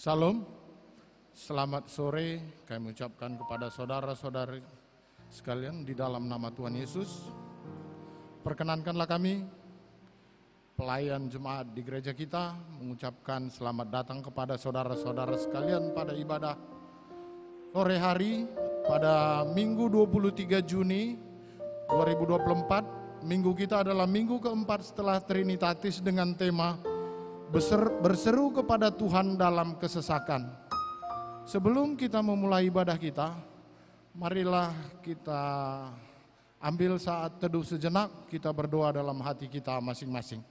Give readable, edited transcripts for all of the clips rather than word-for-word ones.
Salam, selamat sore kami ucapkan kepada saudara-saudari sekalian di dalam nama Tuhan Yesus. Perkenankanlah kami, pelayan jemaat di gereja kita, mengucapkan selamat datang kepada saudara-saudara sekalian pada ibadah sore hari pada Minggu 23 Juni 2024. Minggu kita adalah minggu keempat setelah Trinitatis dengan tema berseru kepada Tuhan dalam kesesakan. Sebelum kita memulai ibadah kita, marilah kita ambil saat teduh sejenak, kita berdoa dalam hati kita masing-masing.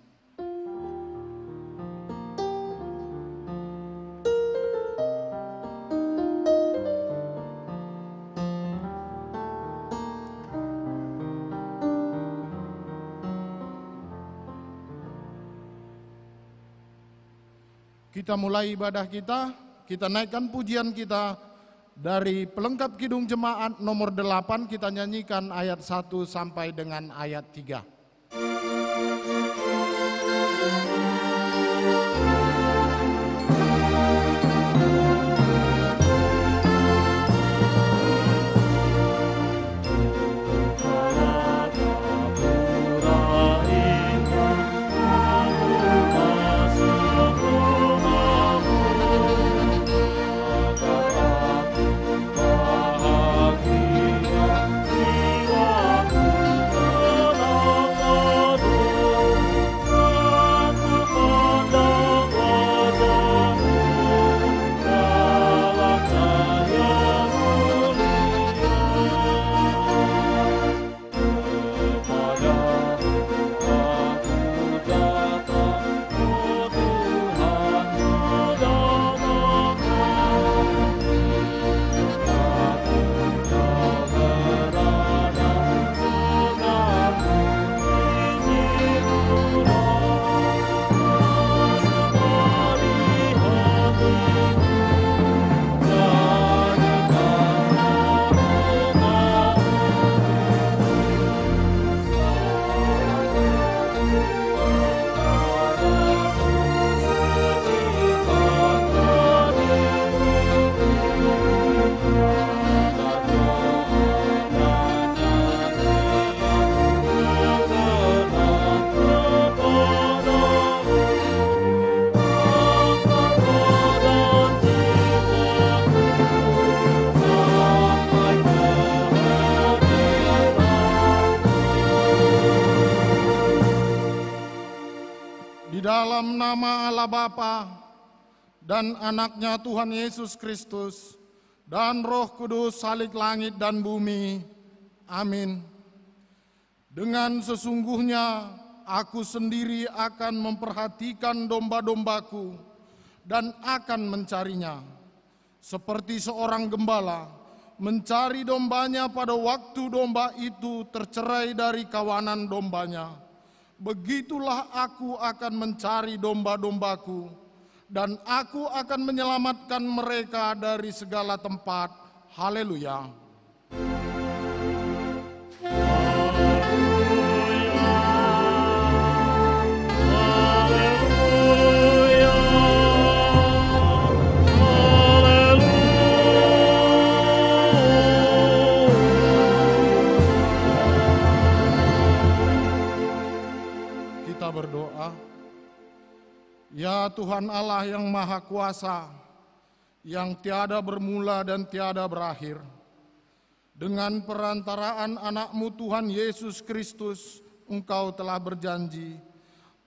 Kita mulai ibadah kita naikkan pujian kita dari pelengkap Kidung Jemaat nomor 8, kita nyanyikan ayat 1 sampai dengan ayat 3. Dalam nama Allah Bapa dan anaknya Tuhan Yesus Kristus dan Roh Kudus Salik langit dan bumi. Amin. Dengan sesungguhnya aku sendiri akan memperhatikan domba-dombaku dan akan mencarinya. Seperti seorang gembala mencari dombanya pada waktu domba itu tercerai dari kawanan dombanya. Begitulah aku akan mencari domba-dombaku, dan aku akan menyelamatkan mereka dari segala tempat. Haleluya. Berdoa. Ya Tuhan Allah yang Maha Kuasa, yang tiada bermula dan tiada berakhir, dengan perantaraan anak-Mu Tuhan Yesus Kristus, Engkau telah berjanji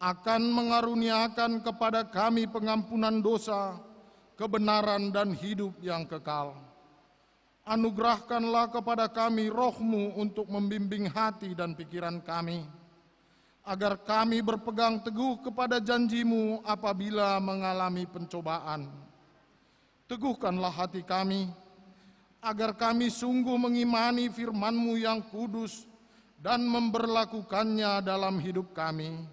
akan mengaruniakan kepada kami pengampunan dosa, kebenaran dan hidup yang kekal. Anugerahkanlah kepada kami Roh-Mu untuk membimbing hati dan pikiran kami, agar kami berpegang teguh kepada janji-Mu apabila mengalami pencobaan. Teguhkanlah hati kami, agar kami sungguh mengimani firman-Mu yang kudus dan memberlakukannya dalam hidup kami,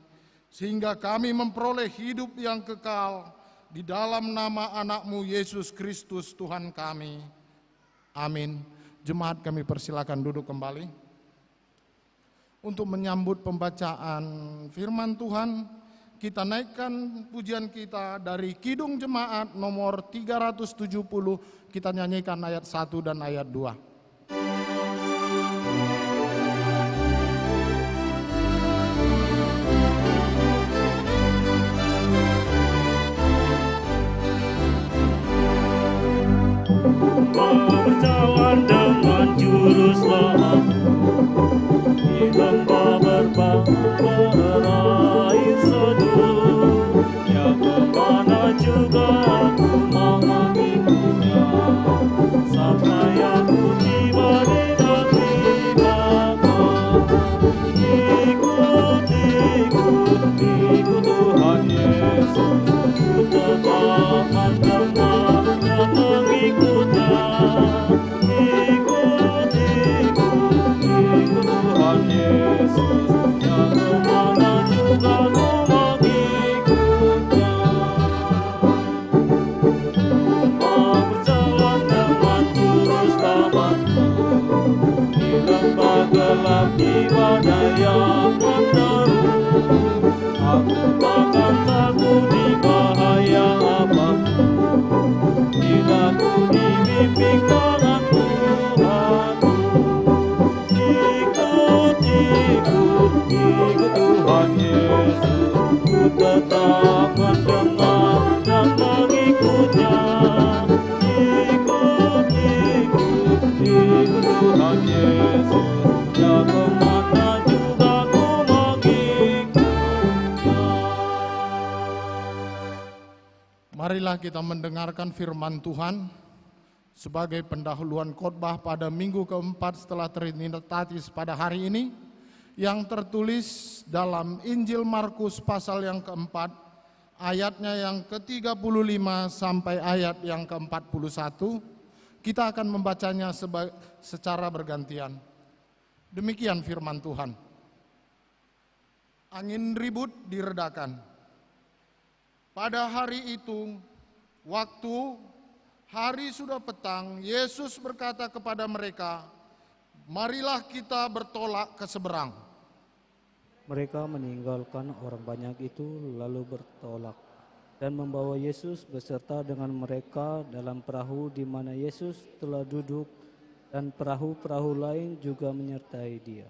sehingga kami memperoleh hidup yang kekal di dalam nama anak-Mu Yesus Kristus Tuhan kami. Amin. Jemaat kami persilakan duduk kembali. Untuk menyambut pembacaan firman Tuhan, kita naikkan pujian kita dari Kidung Jemaat nomor 370, kita nyanyikan ayat 1 dan ayat 2. Berjalan dengan juru selamat di lembah berbahaya air seduh, yang kemana juga aku mau mengikutnya, sampai aku tiba di negeri Bapa. Ikut, ikut, ikut Tuhan Yesus, ku tetap mendengar dan mengikutnya. Ikut, ikut, ikut Tuhan Yesus, yang kemana juga ku mengikutnya. Mau berjalan dengan juru selamatku di lembah gelap di badai yang menderu. Aku takkan takut di bahaya apapun, bila ku dibimbing tangan Tuhanku. Ikut, ikut, ikut Tuhan Yesus, ku tetap mendengar dan mengikutnya. Ikut, ikut, ikut Tuhan Yesus, yang kemana juga ku mengikutnya. Marilah kita mendengarkan firman Tuhan sebagai pendahuluan khotbah pada minggu keempat setelah Trinitatis pada hari ini, yang tertulis dalam Injil Markus pasal yang keempat, ayatnya yang ke-35 sampai ayat yang ke-41. Kita akan membacanya secara bergantian. Demikian firman Tuhan. Angin ribut diredakan. Pada hari itu, waktu hari sudah petang, Yesus berkata kepada mereka, "Marilah kita bertolak ke seberang." Mereka meninggalkan orang banyak itu lalu bertolak dan membawa Yesus beserta dengan mereka dalam perahu di mana Yesus telah duduk, dan perahu-perahu lain juga menyertai dia.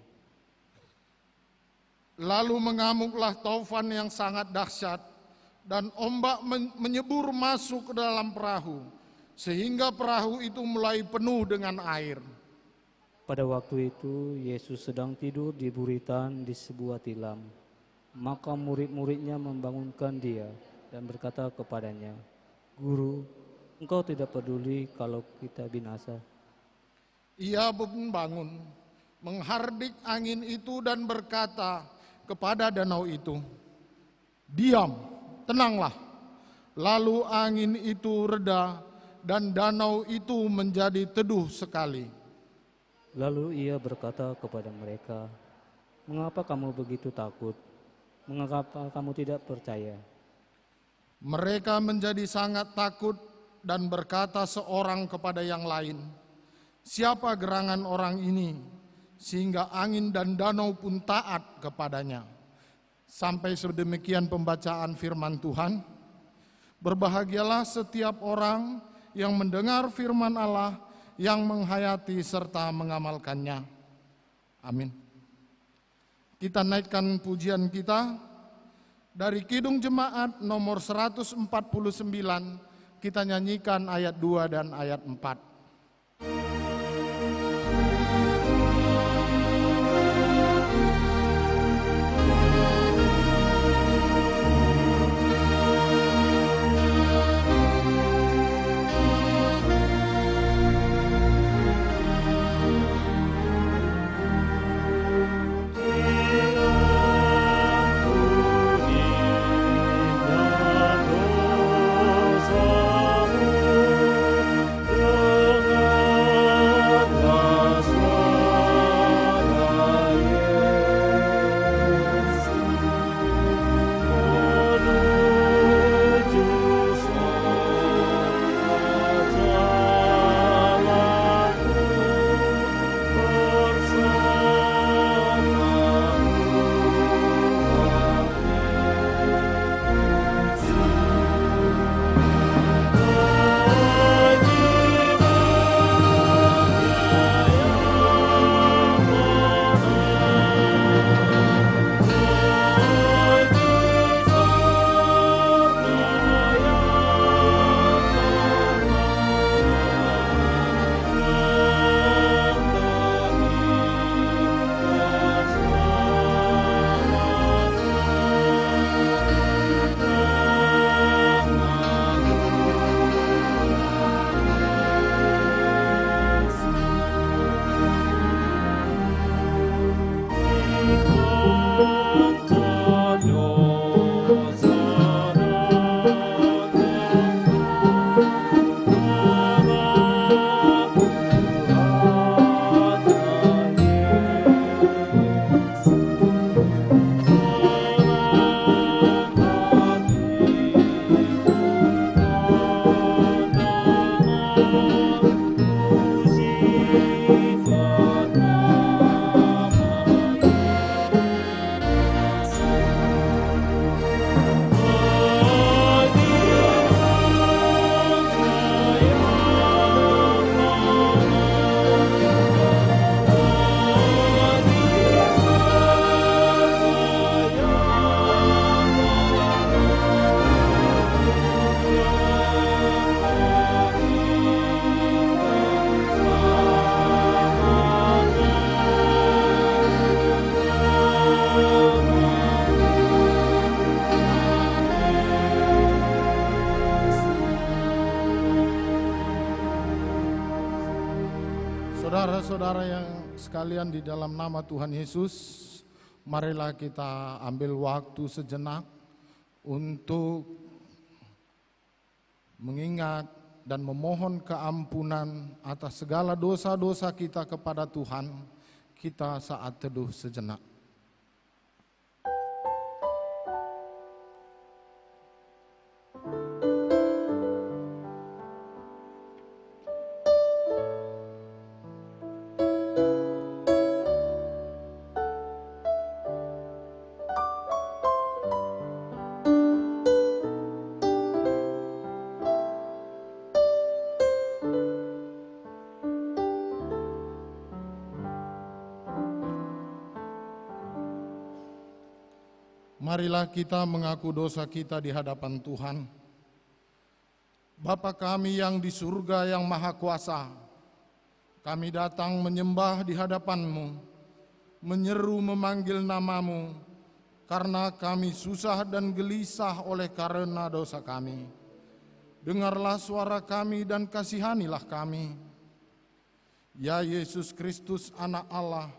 Lalu mengamuklah taufan yang sangat dahsyat, dan ombak menyebur masuk ke dalam perahu, sehingga perahu itu mulai penuh dengan air. Pada waktu itu Yesus sedang tidur di buritan di sebuah tilam. Maka murid-muridnya membangunkan dia dan berkata kepadanya, "Guru, engkau tidak peduli kalau kita binasa?" Ia pun bangun, menghardik angin itu dan berkata kepada danau itu, "Diam, tenanglah." Lalu angin itu reda dan danau itu menjadi teduh sekali. Lalu ia berkata kepada mereka, "Mengapa kamu begitu takut? Mengapa kamu tidak percaya?" Mereka menjadi sangat takut dan berkata seorang kepada yang lain, "Siapa gerangan orang ini sehingga angin dan danau pun taat kepadanya?" Sampai sedemikian pembacaan firman Tuhan. Berbahagialah setiap orang yang mendengar firman Allah, yang menghayati serta mengamalkannya. Amin. Kita naikkan pujian kita dari Kidung Jemaat nomor 149, kita nyanyikan ayat 2 dan ayat 4. Oh Saudara-saudara yang sekalian di dalam nama Tuhan Yesus, marilah kita ambil waktu sejenak untuk mengingat dan memohon keampunan atas segala dosa-dosa kita kepada Tuhan. Kita saat teduh sejenak. Marilah kita mengaku dosa kita di hadapan Tuhan. Bapa kami yang di surga yang maha kuasa, kami datang menyembah di hadapan-Mu, menyeru memanggil nama-Mu, karena kami susah dan gelisah oleh karena dosa kami. Dengarlah suara kami dan kasihanilah kami. Ya Yesus Kristus, Anak Allah,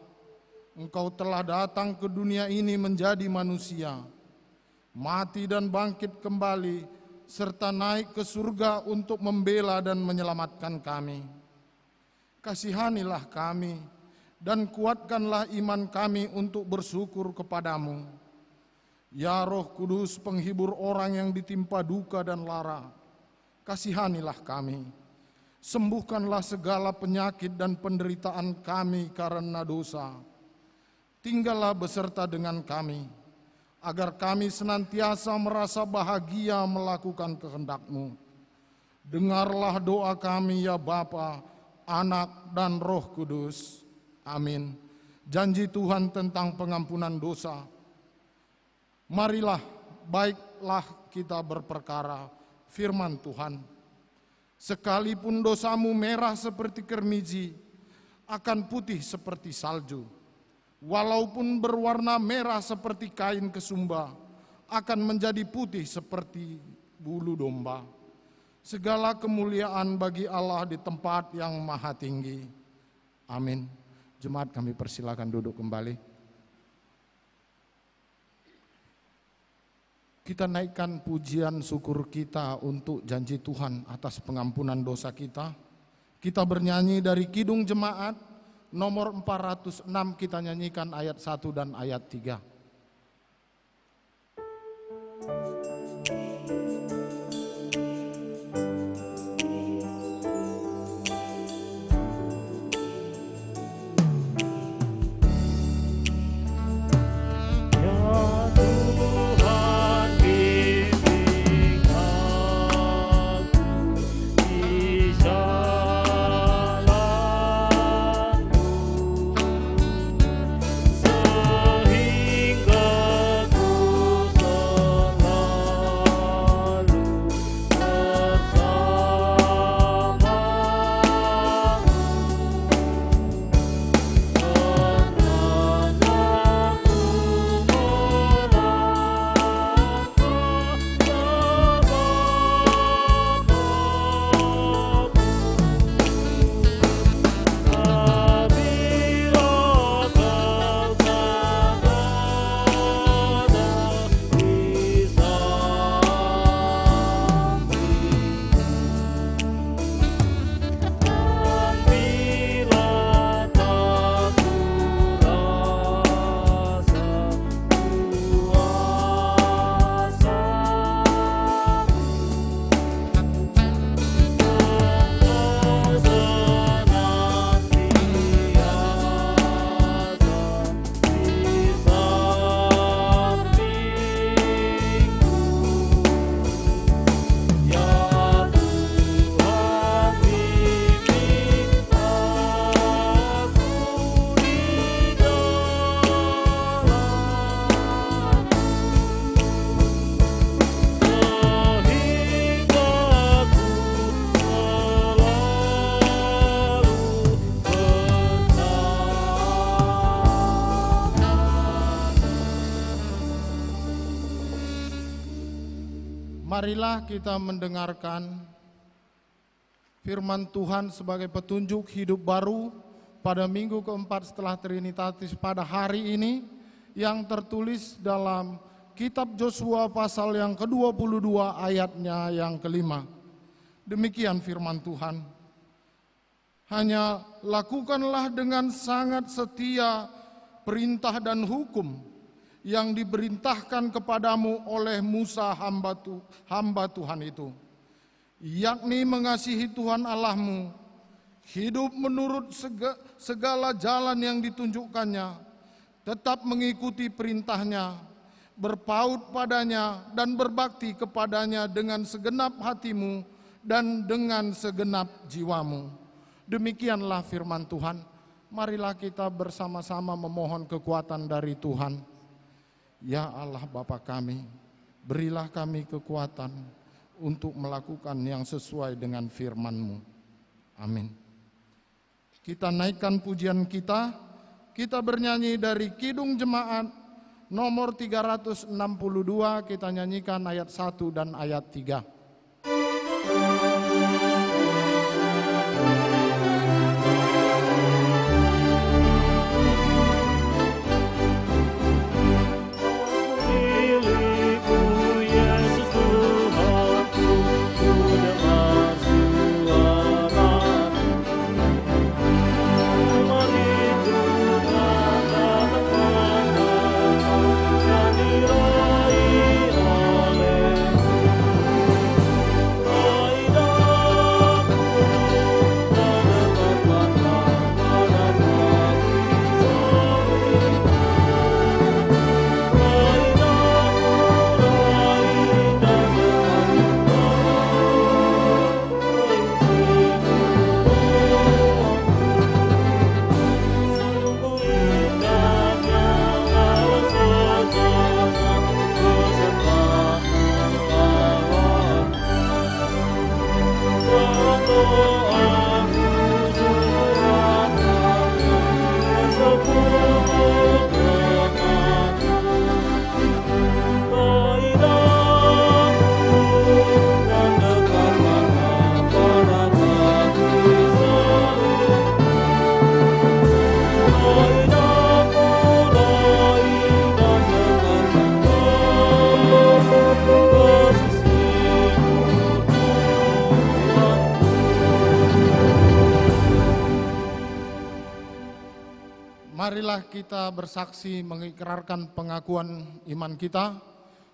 Engkau telah datang ke dunia ini menjadi manusia, mati dan bangkit kembali, serta naik ke surga untuk membela dan menyelamatkan kami. Kasihanilah kami dan kuatkanlah iman kami untuk bersyukur kepadamu. Ya Roh Kudus, penghibur orang yang ditimpa duka dan lara, kasihanilah kami. Sembuhkanlah segala penyakit dan penderitaan kami karena dosa. Tinggallah beserta dengan kami, agar kami senantiasa merasa bahagia melakukan kehendak-Mu. Dengarlah doa kami ya Bapa, Anak, dan Roh Kudus. Amin. Janji Tuhan tentang pengampunan dosa. Marilah, baiklah kita berperkara, firman Tuhan. Sekalipun dosamu merah seperti kermiji, akan putih seperti salju. Walaupun berwarna merah seperti kain kesumba, akan menjadi putih seperti bulu domba. Segala kemuliaan bagi Allah di tempat yang maha tinggi. Amin. Jemaat, kami persilakan duduk kembali. Kita naikkan pujian syukur kita untuk janji Tuhan atas pengampunan dosa kita. Kita bernyanyi dari Kidung Jemaat nomor 406, kita nyanyikan ayat 1 dan ayat 3. Sehingga marilah kita mendengarkan firman Tuhan sebagai petunjuk hidup baru pada minggu keempat setelah Trinitatis pada hari ini yang tertulis dalam kitab Yosua pasal yang ke-22 ayatnya yang kelima. Demikian firman Tuhan. Hanya lakukanlah dengan sangat setia perintah dan hukum yang diperintahkan kepadamu oleh Musa hamba Tuhan itu, yakni mengasihi Tuhan Allahmu, hidup menurut segala jalan yang ditunjukkannya, tetap mengikuti perintahnya, berpaut padanya dan berbakti kepadanya dengan segenap hatimu dan dengan segenap jiwamu. Demikianlah firman Tuhan. Marilah kita bersama-sama memohon kekuatan dari Tuhan. Ya Allah Bapa kami, berilah kami kekuatan untuk melakukan yang sesuai dengan firman-Mu. Amin. Kita naikkan pujian kita bernyanyi dari Kidung Jemaat nomor 362, kita nyanyikan ayat 1 dan ayat 3. Marilah kita bersaksi mengikrarkan pengakuan iman kita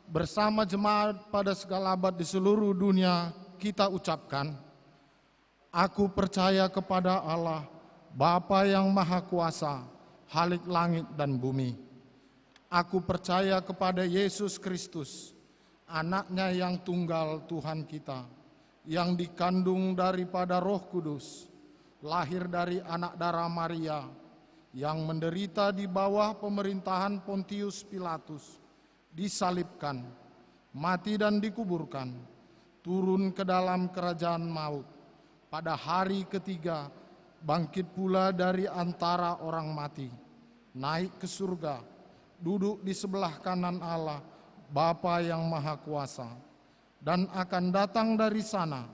bersama jemaat pada segala abad di seluruh dunia. Kita ucapkan, aku percaya kepada Allah, Bapa yang Maha Kuasa, Khalik langit dan bumi. Aku percaya kepada Yesus Kristus, anaknya yang tunggal Tuhan kita, yang dikandung daripada Roh Kudus, lahir dari anak darah Maria, yang menderita di bawah pemerintahan Pontius Pilatus, disalibkan, mati dan dikuburkan, turun ke dalam kerajaan maut, pada hari ketiga bangkit pula dari antara orang mati, naik ke surga, duduk di sebelah kanan Allah, Bapa yang Maha Kuasa, dan akan datang dari sana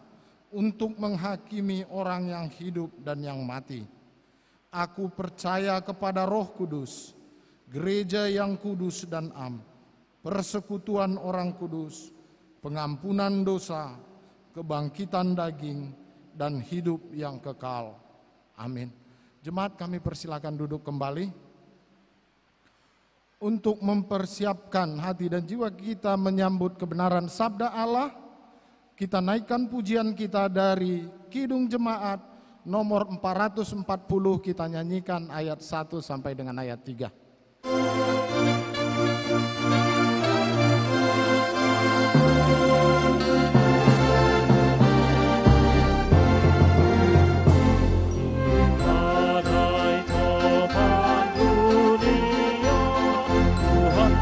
untuk menghakimi orang yang hidup dan yang mati. Aku percaya kepada Roh Kudus, gereja yang kudus dan am, persekutuan orang kudus, pengampunan dosa, kebangkitan daging, dan hidup yang kekal. Amin. Jemaat, kami persilakan duduk kembali. Untuk mempersiapkan hati dan jiwa kita menyambut kebenaran sabda Allah, kita naikkan pujian kita dari Kidung Jemaat nomor 440, kita nyanyikan ayat 1 sampai dengan ayat 3. Tuhan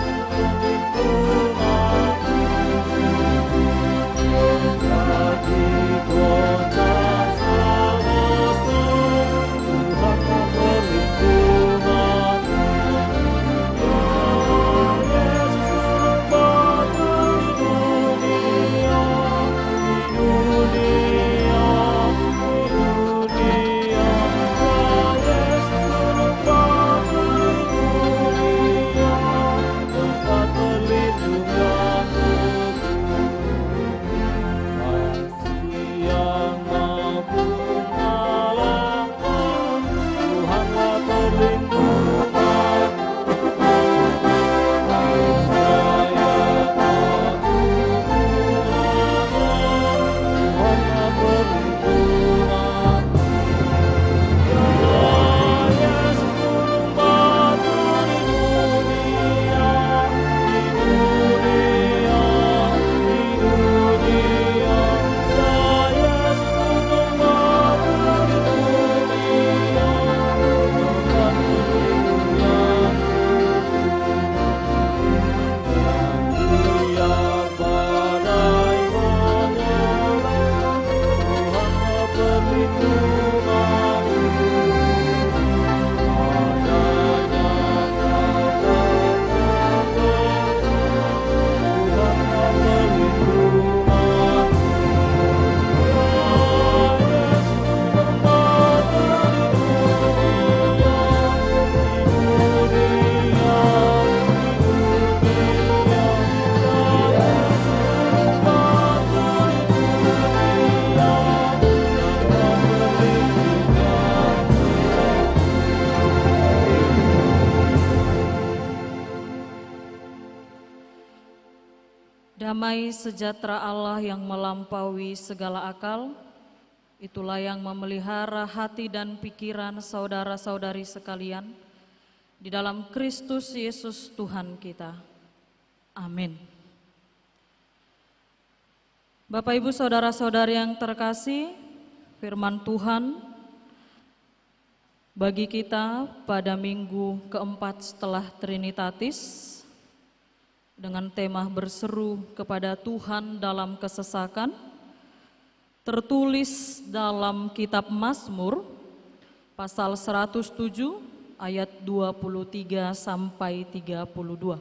Damai sejahtera Allah yang melampaui segala akal, itulah yang memelihara hati dan pikiran saudara-saudari sekalian di dalam Kristus Yesus Tuhan kita. Amin. Bapak Ibu saudara-saudari yang terkasih, firman Tuhan bagi kita pada minggu keempat setelah Trinitatis dengan tema berseru kepada Tuhan dalam kesesakan, tertulis dalam kitab Mazmur pasal 107 ayat 23 sampai 32.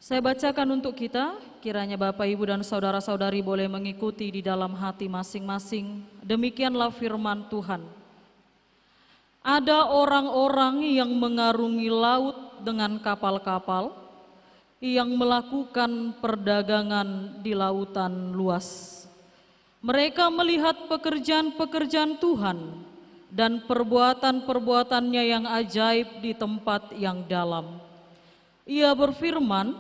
Saya bacakan untuk kita, kiranya Bapak Ibu dan saudara-saudari boleh mengikuti di dalam hati masing-masing. Demikianlah firman Tuhan. Ada orang-orang yang mengarungi laut dengan kapal-kapal, yang melakukan perdagangan di lautan luas. Mereka melihat pekerjaan-pekerjaan Tuhan dan perbuatan-perbuatannya yang ajaib di tempat yang dalam. Ia berfirman,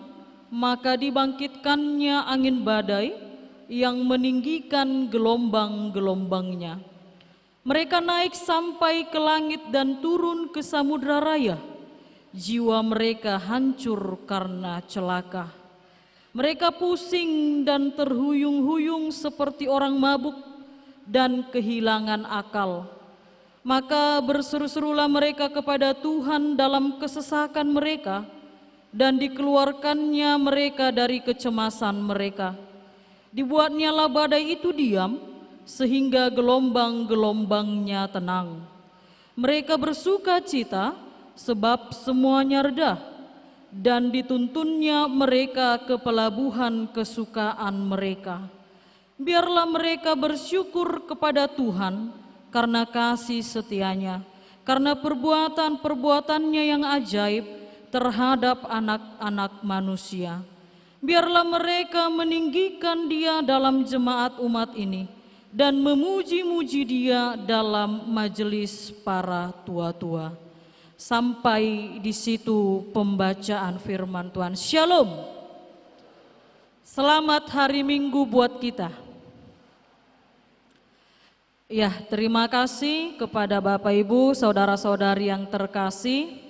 maka dibangkitkannya angin badai yang meninggikan gelombang-gelombangnya. Mereka naik sampai ke langit dan turun ke samudra raya. Jiwa mereka hancur karena celaka. Mereka pusing dan terhuyung-huyung seperti orang mabuk dan kehilangan akal. Maka berseru-serulah mereka kepada Tuhan dalam kesesakan mereka, dan dikeluarkannya mereka dari kecemasan mereka. Dibuatnyalah badai itu diam, sehingga gelombang-gelombangnya tenang. Mereka bersuka cita, sebab semuanya reda, dan dituntunnya mereka ke pelabuhan kesukaan mereka. Biarlah mereka bersyukur kepada Tuhan karena kasih setianya, karena perbuatan-perbuatannya yang ajaib terhadap anak-anak manusia. Biarlah mereka meninggikan Dia dalam jemaat umat ini dan memuji-muji Dia dalam majelis para tua-tua. Sampai di situ pembacaan firman Tuhan. Shalom. Selamat hari Minggu buat kita. Ya, terima kasih kepada Bapak Ibu, saudara-saudari yang terkasih.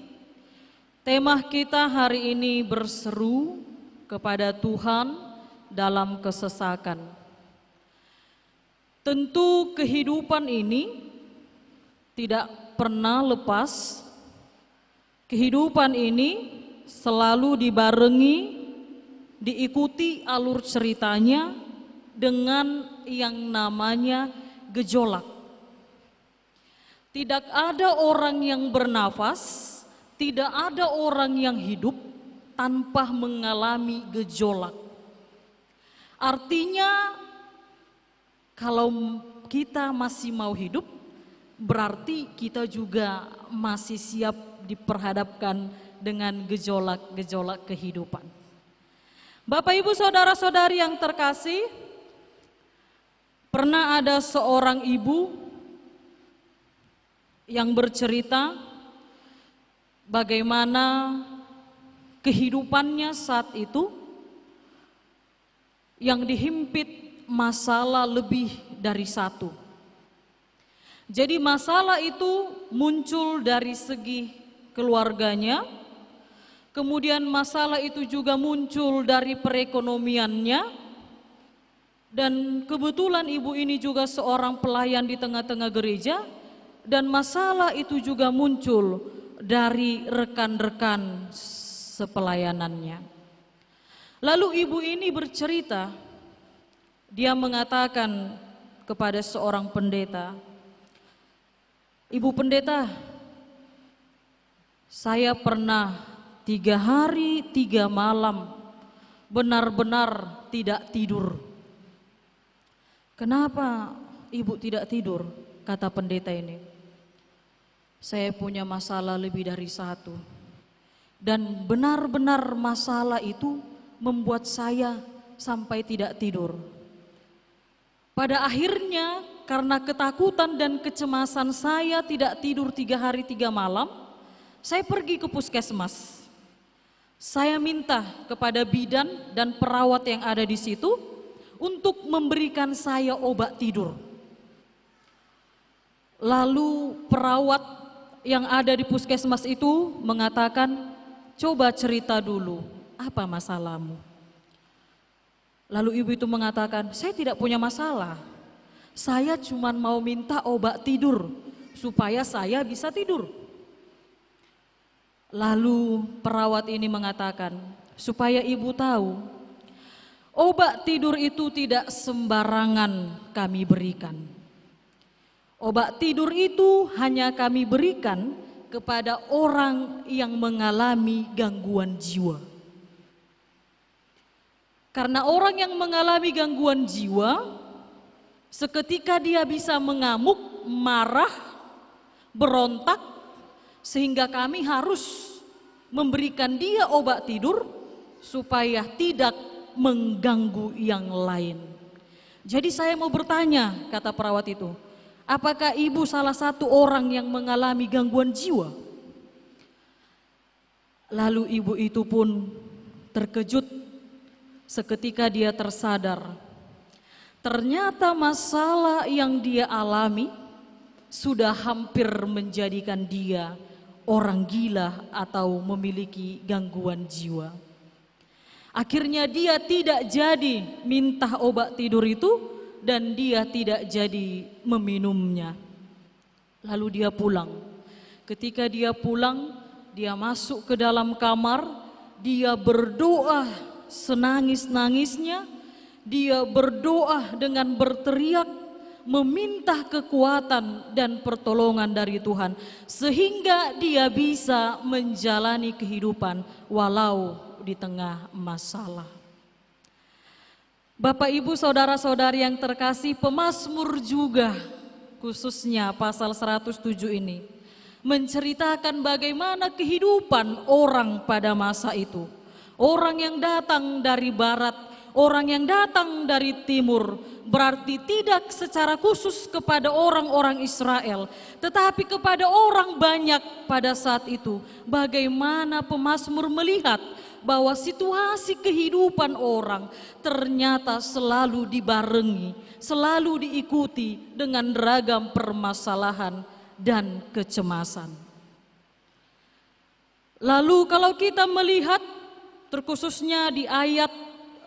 Tema kita hari ini berseru kepada Tuhan dalam kesesakan. Tentu kehidupan ini tidak pernah lepas. Kehidupan ini selalu dibarengi, diikuti alur ceritanya dengan yang namanya gejolak. Tidak ada orang yang bernafas, tidak ada orang yang hidup tanpa mengalami gejolak. Artinya kalau kita masih mau hidup, berarti kita juga masih siap diperhadapkan dengan gejolak-gejolak kehidupan. Bapak Ibu saudara-saudari yang terkasih, pernah ada seorang ibu yang bercerita bagaimana kehidupannya saat itu yang dihimpit masalah lebih dari satu. Jadi masalah itu muncul dari segi keluarganya, kemudian masalah itu juga muncul dari perekonomiannya, dan kebetulan ibu ini juga seorang pelayan di tengah-tengah gereja, dan masalah itu juga muncul dari rekan-rekan sepelayanannya. Lalu ibu ini bercerita, dia mengatakan, kepada seorang pendeta, "Ibu pendeta, saya pernah 3 hari 3 malam benar-benar tidak tidur." "Kenapa ibu tidak tidur?" kata pendeta ini. "Saya punya masalah lebih dari 1. Dan benar-benar masalah itu membuat saya sampai tidak tidur. Pada akhirnya karena ketakutan dan kecemasan saya tidak tidur 3 hari 3 malam, saya pergi ke puskesmas. Saya minta kepada bidan dan perawat yang ada di situ untuk memberikan saya obat tidur. Lalu perawat yang ada di puskesmas itu mengatakan, 'Coba cerita dulu, apa masalahmu?' Lalu ibu itu mengatakan, 'Saya tidak punya masalah. Saya cuma mau minta obat tidur supaya saya bisa tidur.' Lalu perawat ini mengatakan, 'Supaya ibu tahu, obat tidur itu tidak sembarangan kami berikan. Obat tidur itu hanya kami berikan kepada orang yang mengalami gangguan jiwa. Karena orang yang mengalami gangguan jiwa, seketika dia bisa mengamuk, marah, berontak, sehingga kami harus memberikan dia obat tidur supaya tidak mengganggu yang lain.' Jadi saya mau bertanya," kata perawat itu, "apakah ibu salah satu orang yang mengalami gangguan jiwa?" Lalu ibu itu pun terkejut seketika dia tersadar. Ternyata masalah yang dia alami sudah hampir menjadikan dia orang gila atau memiliki gangguan jiwa. Akhirnya dia tidak jadi minta obat tidur itu dan dia tidak jadi meminumnya. Lalu dia pulang. Ketika dia pulang, dia masuk ke dalam kamar, dia berdoa senangis-nangisnya, dia berdoa dengan berteriak, meminta kekuatan dan pertolongan dari Tuhan, sehingga dia bisa menjalani kehidupan walau di tengah masalah. Bapak, Ibu, saudara-saudari yang terkasih, pemazmur juga khususnya pasal 107 ini menceritakan bagaimana kehidupan orang pada masa itu. Orang yang datang dari barat, orang yang datang dari timur, berarti tidak secara khusus kepada orang-orang Israel, tetapi kepada orang banyak pada saat itu. Bagaimana pemazmur melihat bahwa situasi kehidupan orang ternyata selalu dibarengi, selalu diikuti dengan ragam permasalahan dan kecemasan. Lalu kalau kita melihat terkhususnya di ayat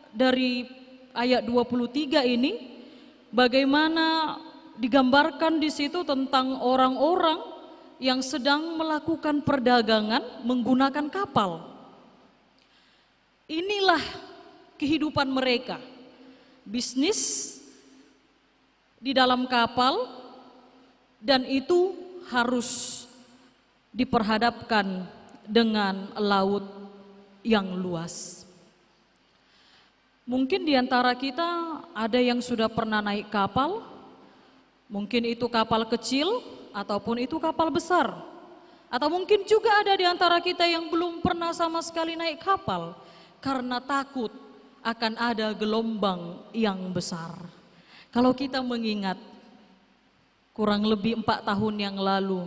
dari ayat 23 ini, bagaimana digambarkan di situ tentang orang-orang yang sedang melakukan perdagangan menggunakan kapal. Inilah kehidupan mereka, bisnis di dalam kapal, dan itu harus diperhadapkan dengan laut yang luas. Mungkin di antara kita ada yang sudah pernah naik kapal, mungkin itu kapal kecil ataupun itu kapal besar. Atau mungkin juga ada di antara kita yang belum pernah sama sekali naik kapal karena takut akan ada gelombang yang besar. Kalau kita mengingat kurang lebih 4 tahun yang lalu,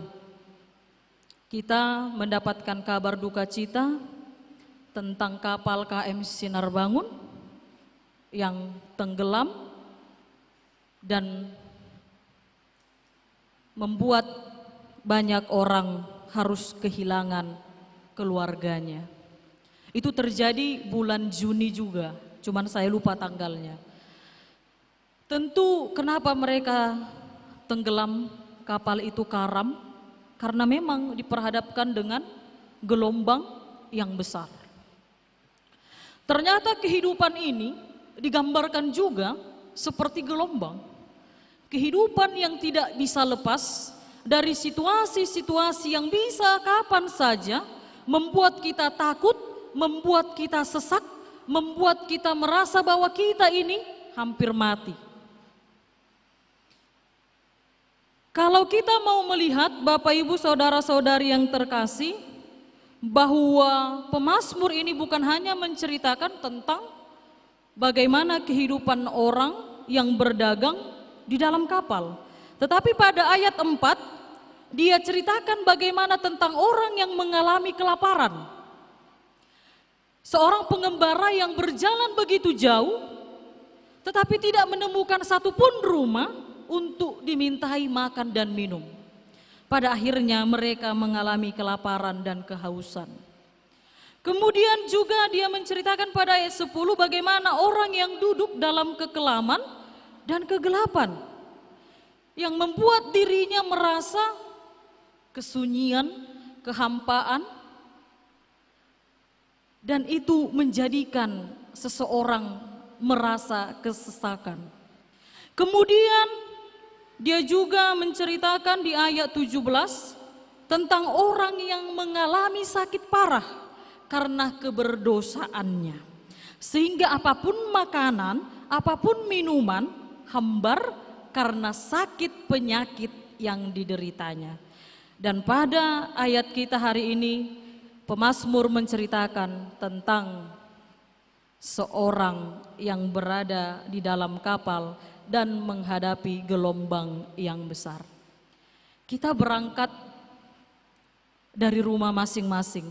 kita mendapatkan kabar duka cita tentang kapal KM Sinar Bangun yang tenggelam dan membuat banyak orang harus kehilangan keluarganya. Itu terjadi bulan Juni juga, cuman saya lupa tanggalnya. Tentu kenapa mereka tenggelam, kapal itu karam, karena memang diperhadapkan dengan gelombang yang besar. Ternyata kehidupan ini digambarkan juga seperti gelombang. kehidupan yang tidak bisa lepas dari situasi-situasi yang bisa kapan saja membuat kita takut, membuat kita sesak, membuat kita merasa bahwa kita ini hampir mati. Kalau kita mau melihat Bapak Ibu saudara-saudari yang terkasih, bahwa pemazmur ini bukan hanya menceritakan tentang bagaimana kehidupan orang yang berdagang di dalam kapal. Tetapi pada ayat 4, dia ceritakan bagaimana tentang orang yang mengalami kelaparan. Seorang pengembara yang berjalan begitu jauh, tetapi tidak menemukan satupun rumah untuk dimintai makan dan minum. Pada akhirnya mereka mengalami kelaparan dan kehausan. Kemudian juga dia menceritakan pada ayat 10 bagaimana orang yang duduk dalam kekelaman dan kegelapan, yang membuat dirinya merasa kesunyian, kehampaan, dan itu menjadikan seseorang merasa kesesakan. Kemudian dia juga menceritakan di ayat 17 tentang orang yang mengalami sakit parah karena keberdosaannya. Sehingga apapun makanan, apapun minuman, hambar karena sakit penyakit yang dideritanya. Dan pada ayat kita hari ini, pemazmur menceritakan tentang seorang yang berada di dalam kapal dan menghadapi gelombang yang besar. Kita berangkat dari rumah masing-masing.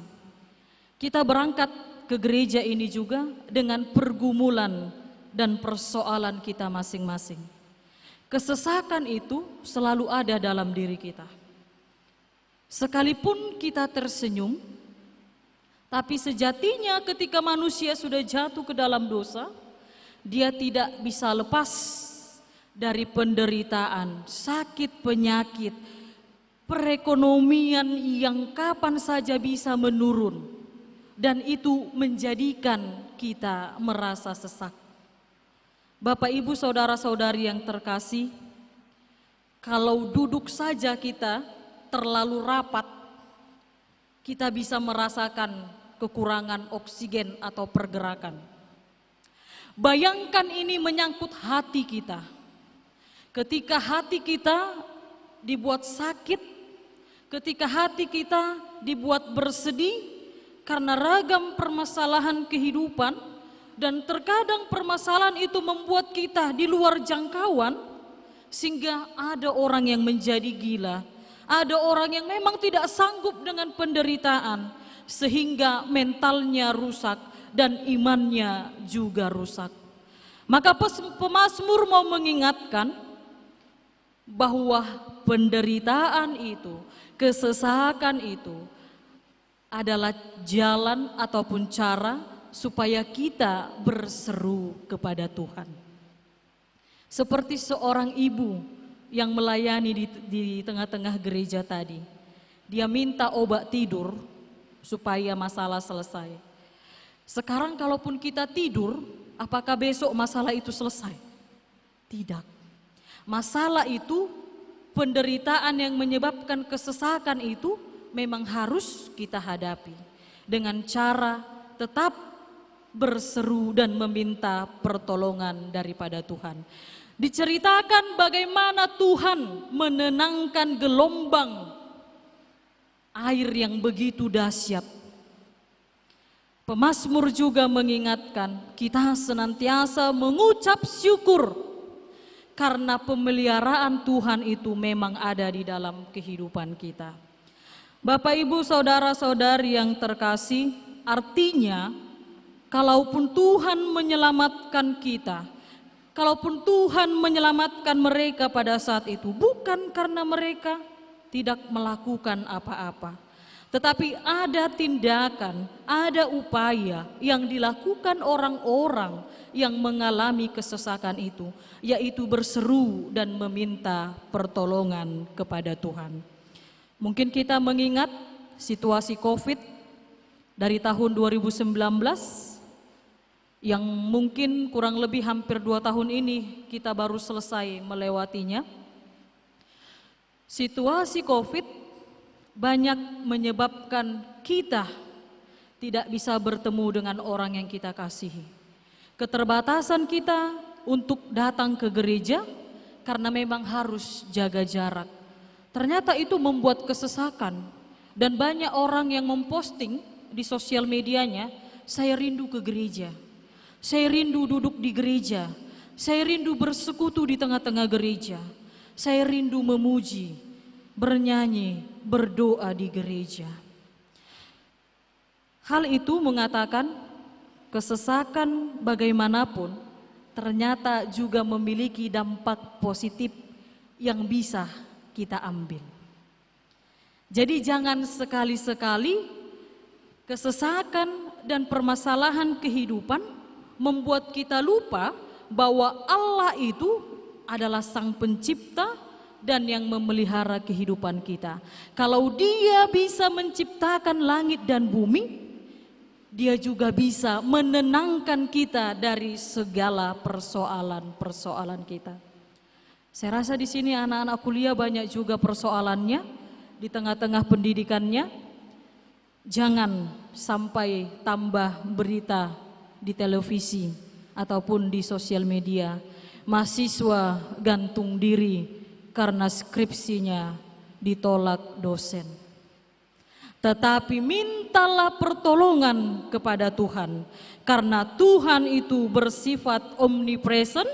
Kita berangkat ke gereja ini juga dengan pergumulan dan persoalan kita masing-masing. Kesesakan itu selalu ada dalam diri kita. Sekalipun kita tersenyum, tapi sejatinya ketika manusia sudah jatuh ke dalam dosa, dia tidak bisa lepas dari penderitaan, sakit, penyakit, perekonomian yang kapan saja bisa menurun, dan itu menjadikan kita merasa sesak. Bapak, Ibu, saudara-saudari yang terkasih, kalau duduk saja kita terlalu rapat, kita bisa merasakan kekurangan oksigen atau pergerakan. Bayangkan ini menyangkut hati kita. Ketika hati kita dibuat sakit, ketika hati kita dibuat bersedih karena ragam permasalahan kehidupan, dan terkadang permasalahan itu membuat kita di luar jangkauan, sehingga ada orang yang menjadi gila, ada orang yang memang tidak sanggup dengan penderitaan, sehingga mentalnya rusak dan imannya juga rusak. Maka pemazmur mau mengingatkan bahwa penderitaan itu, kesesakan itu adalah jalan ataupun cara supaya kita berseru kepada Tuhan. Seperti seorang ibu yang melayani di tengah-tengah gereja tadi. Dia minta obat tidur supaya masalah selesai. Sekarang kalaupun kita tidur, apakah besok masalah itu selesai? Tidak. Masalah itu, penderitaan yang menyebabkan kesesakan itu memang harus kita hadapi dengan cara tetap berseru dan meminta pertolongan daripada Tuhan. Diceritakan bagaimana Tuhan menenangkan gelombang air yang begitu dahsyat. Pemazmur juga mengingatkan kita senantiasa mengucap syukur karena pemeliharaan Tuhan itu memang ada di dalam kehidupan kita. Bapak, Ibu, saudara-saudari yang terkasih, artinya kalaupun Tuhan menyelamatkan kita, kalaupun Tuhan menyelamatkan mereka pada saat itu, bukan karena mereka tidak melakukan apa-apa, tetapi ada tindakan, ada upaya yang dilakukan orang-orang yang mengalami kesesakan itu, yaitu berseru dan meminta pertolongan kepada Tuhan. Mungkin kita mengingat situasi COVID dari tahun 2019 yang mungkin kurang lebih hampir 2 tahun ini kita baru selesai melewatinya. Situasi COVID banyak menyebabkan kita tidak bisa bertemu dengan orang yang kita kasihi. Keterbatasan kita untuk datang ke gereja karena memang harus jaga jarak. Ternyata itu membuat kesesakan dan banyak orang yang memposting di sosial medianya, saya rindu ke gereja. Saya rindu duduk di gereja, saya rindu bersekutu di tengah-tengah gereja, saya rindu memuji, bernyanyi, berdoa di gereja. Hal itu mengatakan kesesakan bagaimanapun ternyata juga memiliki dampak positif yang bisa kita ambil. Jadi jangan sekali-sekali kesesakan dan permasalahan kehidupan membuat kita lupa bahwa Allah itu adalah Sang Pencipta dan yang memelihara kehidupan kita. Kalau Dia bisa menciptakan langit dan bumi, Dia juga bisa menenangkan kita dari segala persoalan-persoalan kita. Saya rasa di sini anak-anak kuliah banyak juga persoalannya di tengah-tengah pendidikannya. Jangan sampai tambah berita di televisi ataupun di sosial media, mahasiswa gantung diri karena skripsinya ditolak dosen. Tetapi mintalah pertolongan kepada Tuhan, karena Tuhan itu bersifat omnipresent,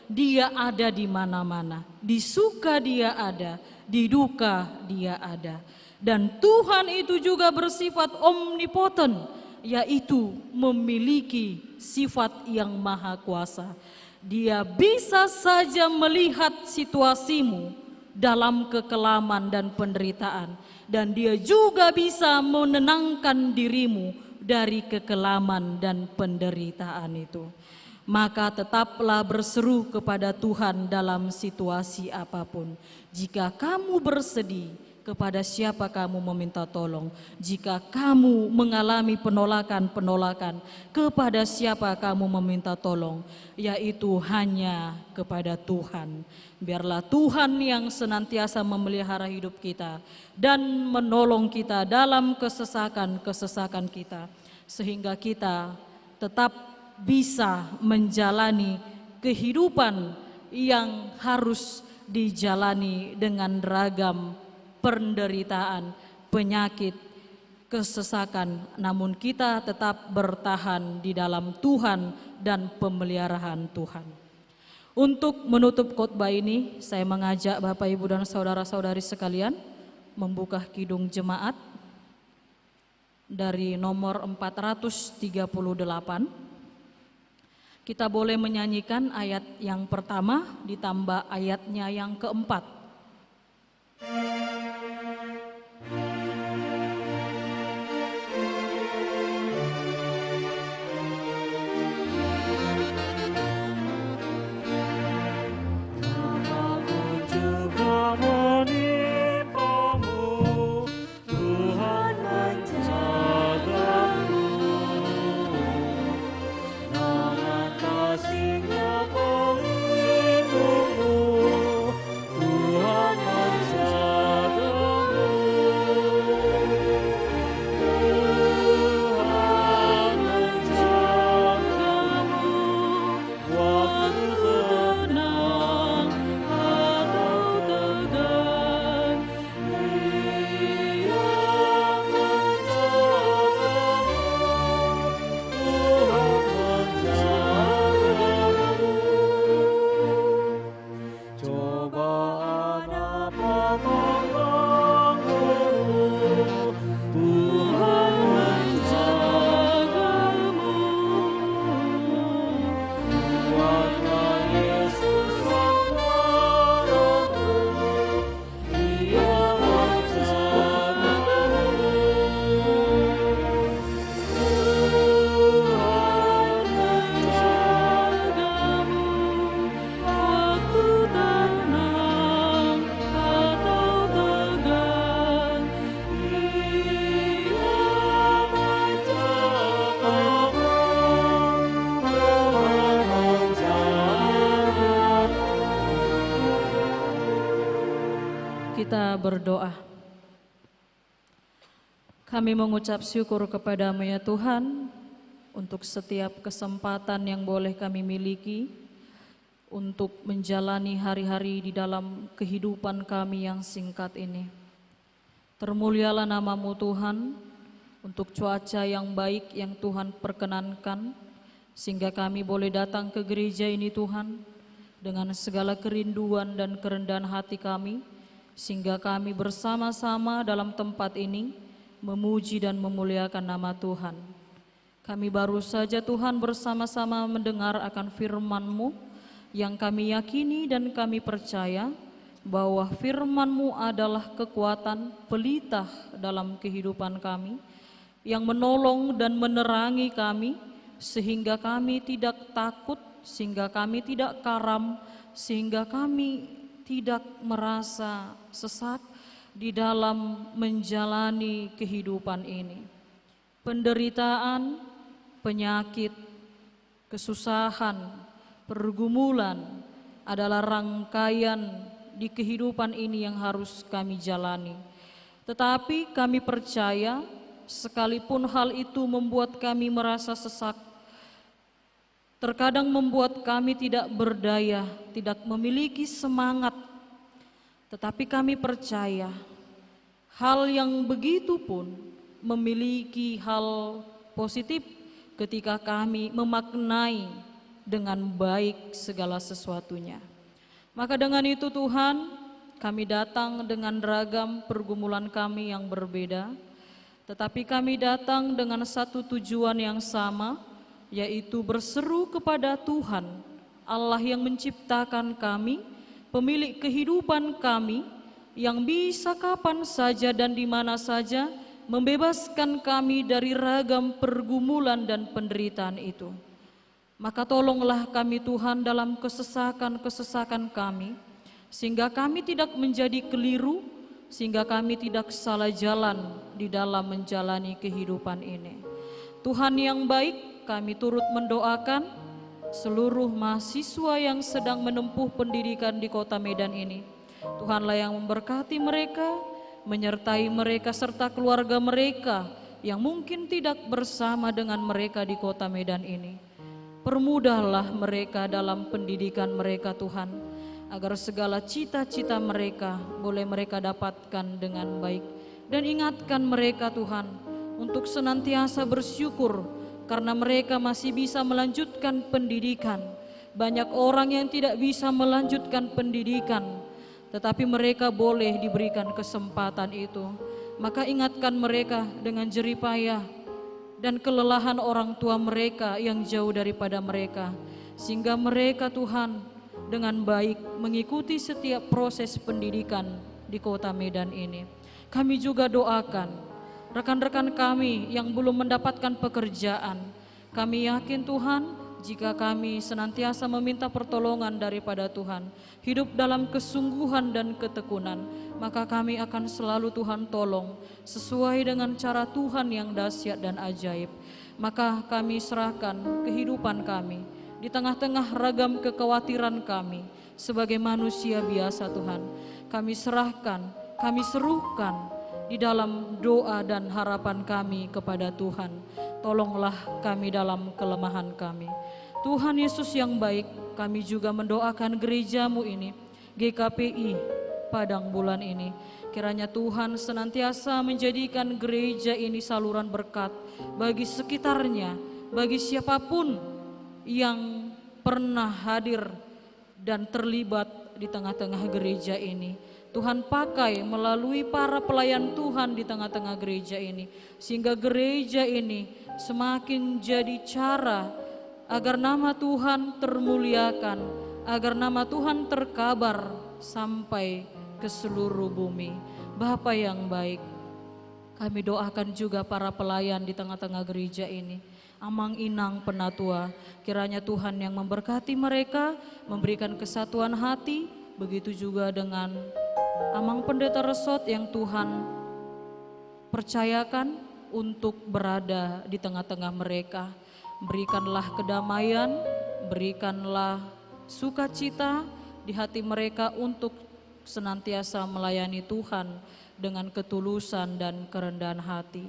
Dia ada di mana-mana, di suka Dia ada, di duka Dia ada. Dan Tuhan itu juga bersifat omnipotent, yaitu memiliki sifat yang maha kuasa. Dia bisa saja melihat situasimu dalam kekelaman dan penderitaan, dan Dia juga bisa menenangkan dirimu dari kekelaman dan penderitaan itu. Maka tetaplah berseru kepada Tuhan dalam situasi apapun. Jika kamu bersedih, kepada siapa kamu meminta tolong? Jika kamu mengalami penolakan-penolakan, kepada siapa kamu meminta tolong? Yaitu hanya kepada Tuhan. Biarlah Tuhan yang senantiasa memelihara hidup kita dan menolong kita dalam kesesakan-kesesakan kita, sehingga kita tetap bisa menjalani kehidupan yang harus dijalani dengan ragam penderitaan, penyakit, kesesakan, namun kita tetap bertahan di dalam Tuhan dan pemeliharaan Tuhan. Untuk menutup khotbah ini, saya mengajak Bapak, Ibu, dan saudara-saudari sekalian membuka kidung jemaat dari nomor 438. Kita boleh menyanyikan ayat yang pertama ditambah ayatnya yang keempat. Tuhan kita berdoa. Kami mengucap syukur kepada-Mu ya Tuhan, untuk setiap kesempatan yang boleh kami miliki, untuk menjalani hari-hari di dalam kehidupan kami yang singkat ini. Termulialah nama-Mu Tuhan, untuk cuaca yang baik yang Tuhan perkenankan, sehingga kami boleh datang ke gereja ini Tuhan, dengan segala kerinduan dan kerendahan hati kami, sehingga kami bersama-sama dalam tempat ini memuji dan memuliakan nama Tuhan. Kami baru saja Tuhan bersama-sama mendengar akan firman-Mu yang kami yakini dan kami percaya bahwa firman-Mu adalah kekuatan pelita dalam kehidupan kami, yang menolong dan menerangi kami sehingga kami tidak takut, sehingga kami tidak karam, sehingga kami tidak merasa sesak di dalam menjalani kehidupan ini. Penderitaan, penyakit, kesusahan, pergumulan adalah rangkaian di kehidupan ini yang harus kami jalani. Tetapi kami percaya, sekalipun hal itu membuat kami merasa sesak, terkadang membuat kami tidak berdaya, tidak memiliki semangat, tetapi kami percaya hal yang begitu pun memiliki hal positif ketika kami memaknai dengan baik segala sesuatunya. Maka dengan itu Tuhan, kami datang dengan ragam pergumulan kami yang berbeda, tetapi kami datang dengan satu tujuan yang sama, yaitu berseru kepada Tuhan, Allah yang menciptakan kami, pemilik kehidupan kami, yang bisa kapan saja dan di mana saja membebaskan kami dari ragam pergumulan dan penderitaan itu. Maka tolonglah kami Tuhan dalam kesesakan-kesesakan kami, sehingga kami tidak menjadi keliru, sehingga kami tidak salah jalan di dalam menjalani kehidupan ini. Tuhan yang baik, kami turut mendoakan seluruh mahasiswa yang sedang menempuh pendidikan di kota Medan ini. Tuhanlah yang memberkati mereka, menyertai mereka serta keluarga mereka yang mungkin tidak bersama dengan mereka di kota Medan ini. Permudahlah mereka dalam pendidikan mereka Tuhan, agar segala cita-cita mereka boleh mereka dapatkan dengan baik. Dan ingatkan mereka Tuhan untuk senantiasa bersyukur karena mereka masih bisa melanjutkan pendidikan. Banyak orang yang tidak bisa melanjutkan pendidikan, tetapi mereka boleh diberikan kesempatan itu. Maka ingatkan mereka dengan jerih payah dan kelelahan orang tua mereka yang jauh daripada mereka, sehingga mereka Tuhan dengan baik mengikuti setiap proses pendidikan di kota Medan ini. Kami juga doakan rekan-rekan kami yang belum mendapatkan pekerjaan. Kami yakin Tuhan, jika kami senantiasa meminta pertolongan daripada Tuhan, hidup dalam kesungguhan dan ketekunan, maka kami akan selalu Tuhan tolong sesuai dengan cara Tuhan yang dahsyat dan ajaib. Maka kami serahkan kehidupan kami di tengah-tengah ragam kekhawatiran kami sebagai manusia biasa Tuhan. Kami serahkan, kami serukan di dalam doa dan harapan kami kepada Tuhan. Tolonglah kami dalam kelemahan kami. Tuhan Yesus yang baik, kami juga mendoakan gereja-Mu ini, GKPI Padang Bulan ini. Kiranya Tuhan senantiasa menjadikan gereja ini saluran berkat bagi sekitarnya, bagi siapapun yang pernah hadir dan terlibat di tengah-tengah gereja ini. Tuhan pakai melalui para pelayan Tuhan di tengah-tengah gereja ini, sehingga gereja ini semakin jadi cara agar nama Tuhan termuliakan, agar nama Tuhan terkabar sampai ke seluruh bumi. Bapa yang baik, kami doakan juga para pelayan di tengah-tengah gereja ini, Amang Inang Penatua, kiranya Tuhan yang memberkati mereka, memberikan kesatuan hati, begitu juga dengan Amang Pendeta Resot yang Tuhan percayakan untuk berada di tengah-tengah mereka. Berikanlah kedamaian, berikanlah sukacita di hati mereka untuk senantiasa melayani Tuhan dengan ketulusan dan kerendahan hati.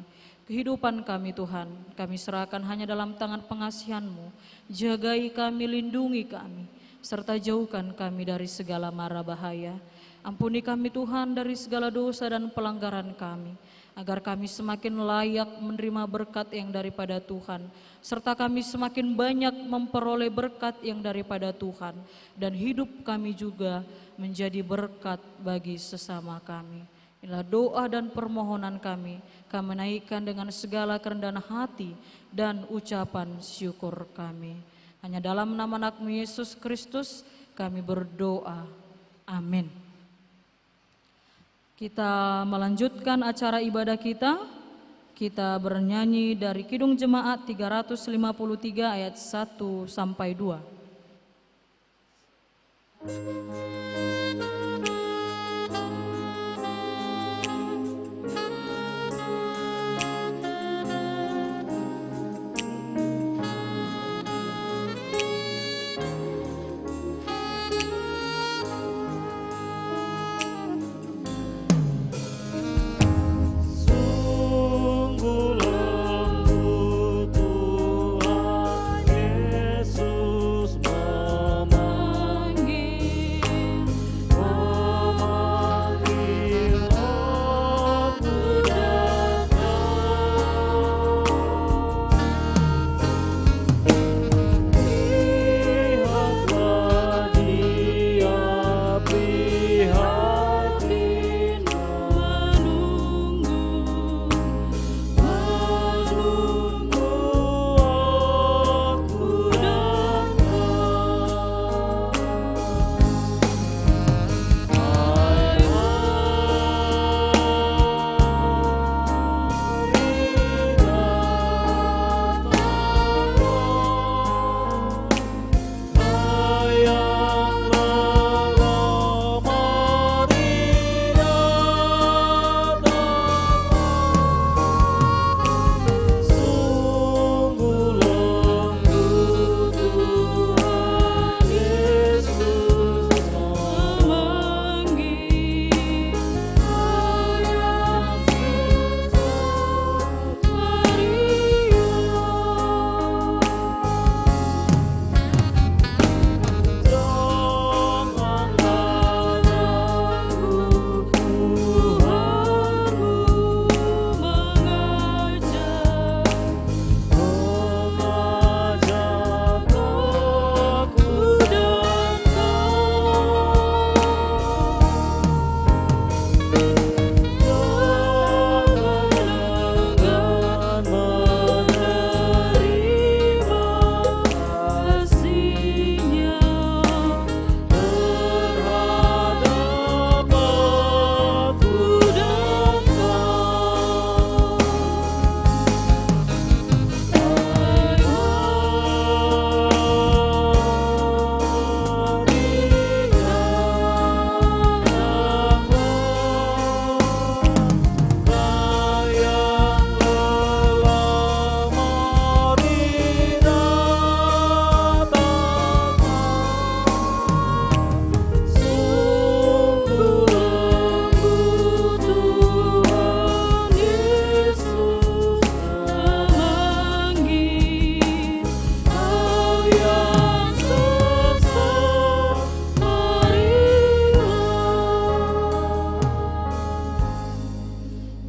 Kehidupan kami Tuhan, kami serahkan hanya dalam tangan pengasihan-Mu. Jagai kami, lindungi kami, serta jauhkan kami dari segala mara bahaya. Ampuni kami Tuhan dari segala dosa dan pelanggaran kami, agar kami semakin layak menerima berkat yang daripada Tuhan, serta kami semakin banyak memperoleh berkat yang daripada Tuhan, dan hidup kami juga menjadi berkat bagi sesama kami. Inilah doa dan permohonan kami naikkan dengan segala kerendahan hati dan ucapan syukur kami. Hanya dalam nama anak-Mu Yesus Kristus kami berdoa. Amin. Kita melanjutkan acara ibadah kita. Kita bernyanyi dari Kidung Jemaat 353 ayat 1 sampai 2.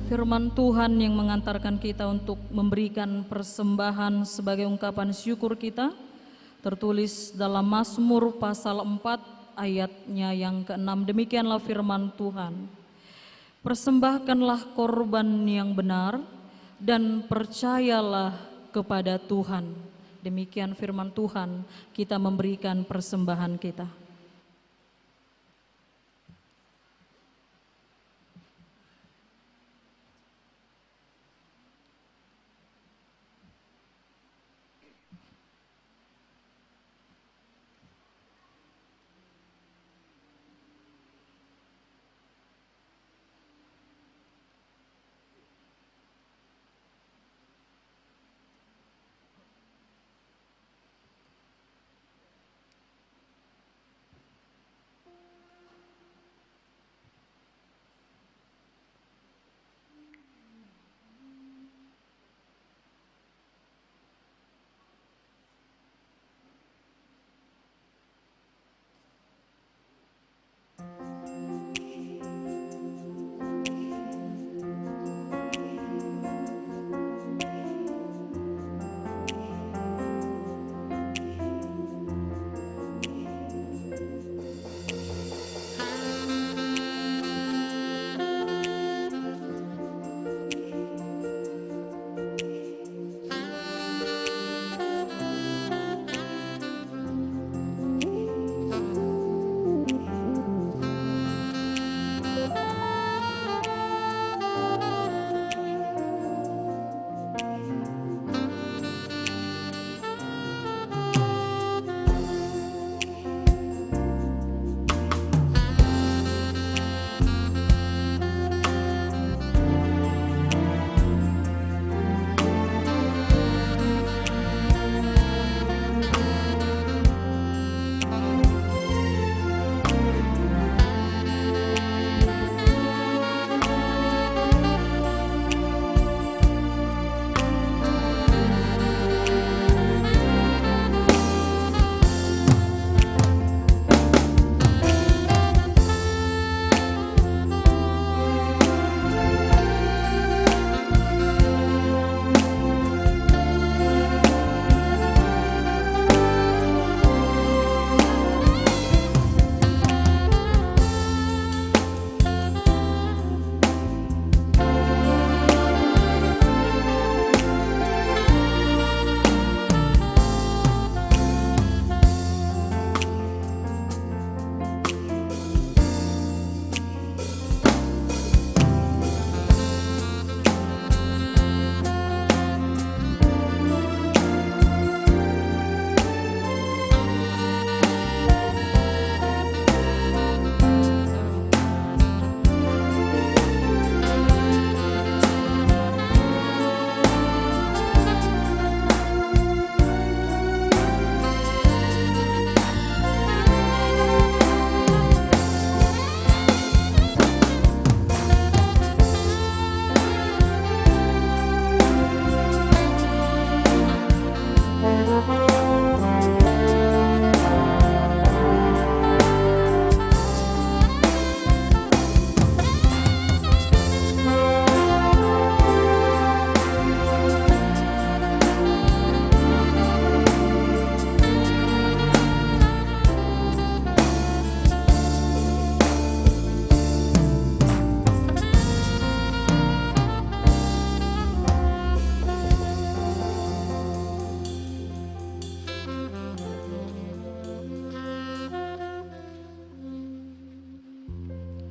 Firman Tuhan yang mengantarkan kita untuk memberikan persembahan sebagai ungkapan syukur kita tertulis dalam Mazmur pasal 4 ayatnya yang ke-6. Demikianlah firman Tuhan. Persembahkanlah korban yang benar dan percayalah kepada Tuhan. Demikian firman Tuhan, kita memberikan persembahan kita.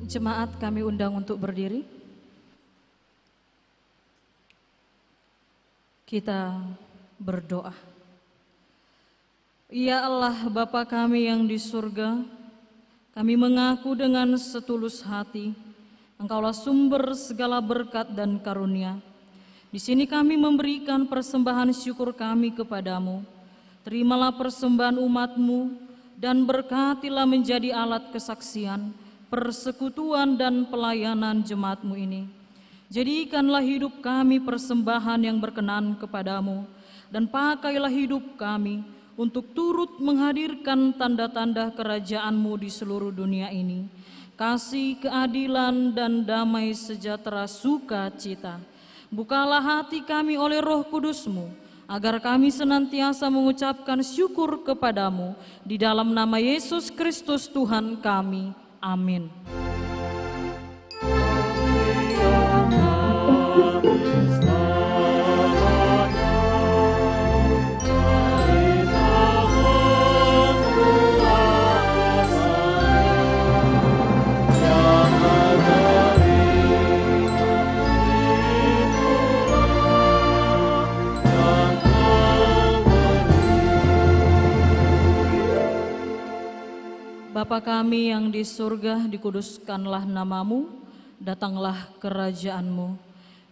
Jemaat kami undang untuk berdiri. Kita berdoa. Ya Allah Bapa kami yang di surga, kami mengaku dengan setulus hati, Engkaulah sumber segala berkat dan karunia. Di sini kami memberikan persembahan syukur kami kepadamu. Terimalah persembahan umat-Mu dan berkatilah menjadi alat kesaksian, persekutuan dan pelayanan jemaat-Mu ini. Jadikanlah hidup kami persembahan yang berkenan kepadamu, dan pakailah hidup kami untuk turut menghadirkan tanda-tanda kerajaan-Mu di seluruh dunia ini. Kasih, keadilan, dan damai sejahtera sukacita. Bukalah hati kami oleh Roh Kudus-Mu, agar kami senantiasa mengucapkan syukur kepadamu. Di dalam nama Yesus Kristus Tuhan kami. Amin. Bapa kami yang di surga, dikuduskanlah namamu, datanglah kerajaan-Mu.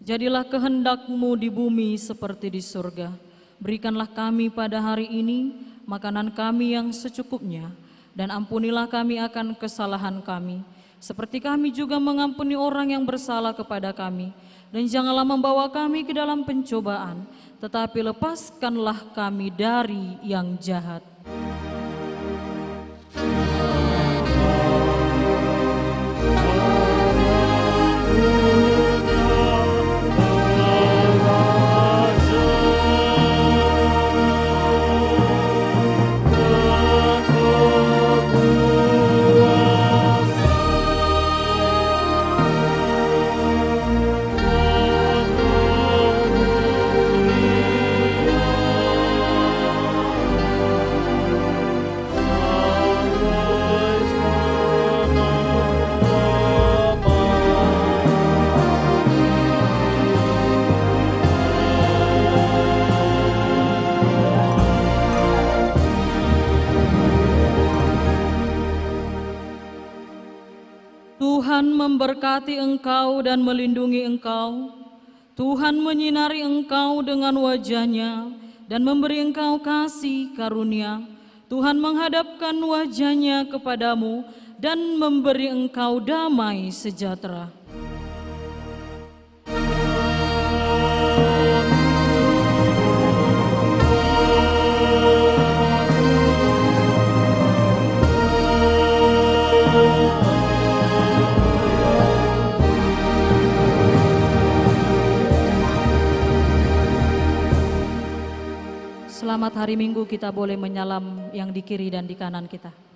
Jadilah kehendak-Mu di bumi seperti di surga. Berikanlah kami pada hari ini makanan kami yang secukupnya, dan ampunilah kami akan kesalahan kami, seperti kami juga mengampuni orang yang bersalah kepada kami. Dan janganlah membawa kami ke dalam pencobaan, tetapi lepaskanlah kami dari yang jahat. Tuhan memberkati engkau dan melindungi engkau. Tuhan menyinari engkau dengan wajah-Nya dan memberi engkau kasih karunia. Tuhan menghadapkan wajah-Nya kepadamu dan memberi engkau damai sejahtera. Selamat hari Minggu, kita boleh menyalam yang di kiri dan di kanan kita.